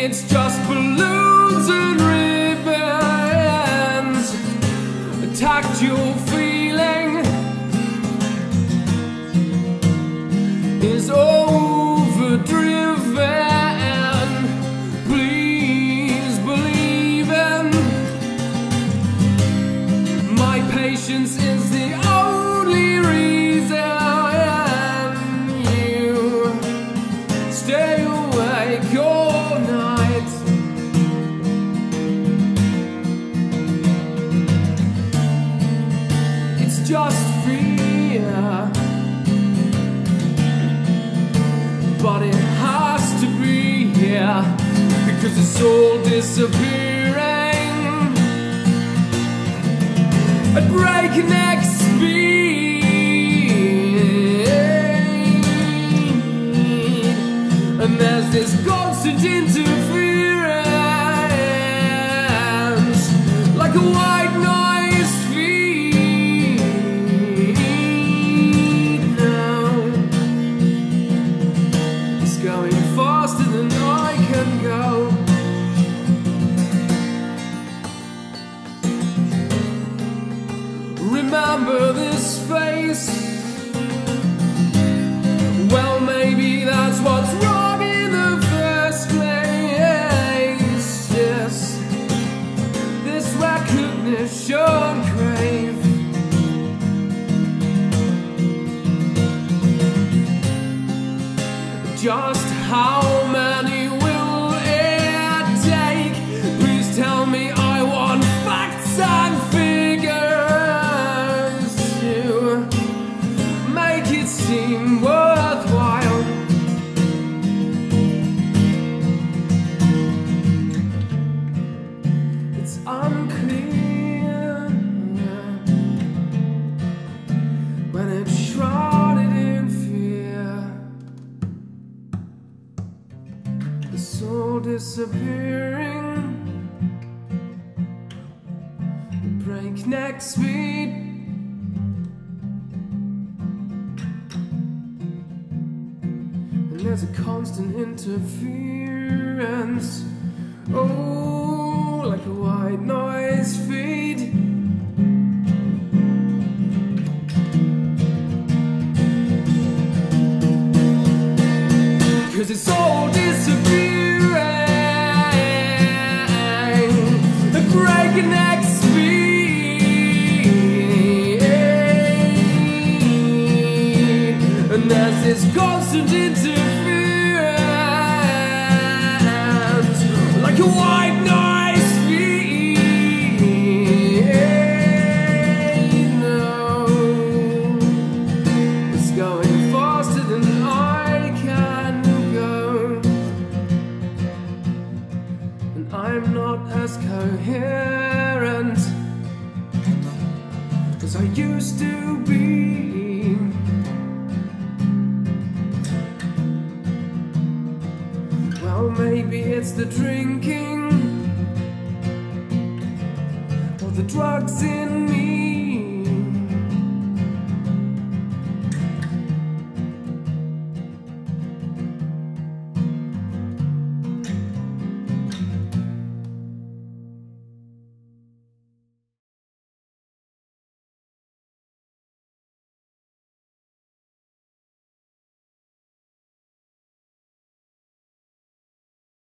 it's just balloons and ribbons attacked your feeling is overdriven. Please believe in my patience is the only reason you stay awake all night. It's just fear, but it has to be here because it's all disappearing at breakneck speed, and there's this constant interference like a white noise feed. Now it's going faster than I can go. Remember this face? Well, maybe that's what's wrong in the first place. Yes, this recognition crave. Just how many will it take? Please tell me, I want facts and figures to make it seem worthwhile. It's unclear when it's shrouded in fear. The soul disappearing at breakneck speed. And there's a constant interference, oh, like a white noise feed. Cause it's all disappearing at breakneck speed, and there's this constant interference like a white noise feed. No, it's going faster than I can go, and I'm not as coherent as I used to be. Well, maybe it's the dream